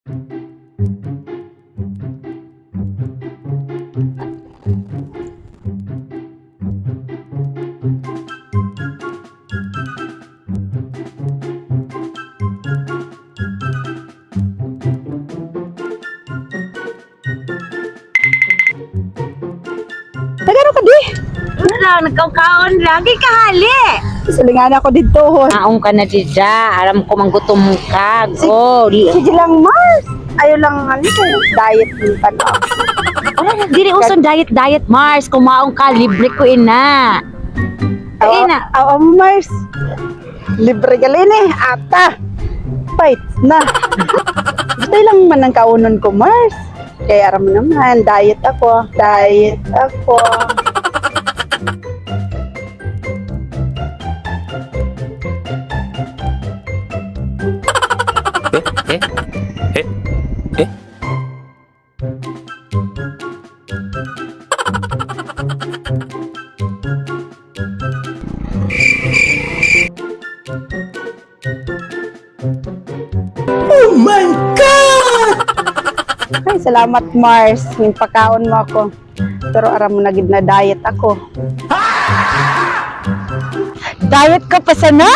Nagano ka di? Lang, nagkaukaon lagi kahali. Sulingan ako dito. Naong ka na dija, alam ko manggutom ka. Go. Sige lang, Mars. Ayaw lang, diet yung tanong. Dili uson diet Mars, kumaong ka libre ko ina. Ina. Oo, Mars. Libre galin eh, ata. Fight na. Gusto lang man ang kaunon ko, Mars. Kaya aram mo naman, diet ako. Oh my God! Ay, salamat, Mars. Yung pakaon mo ako. Pero aram mo na gid na diet ako. Diet ka pa sana?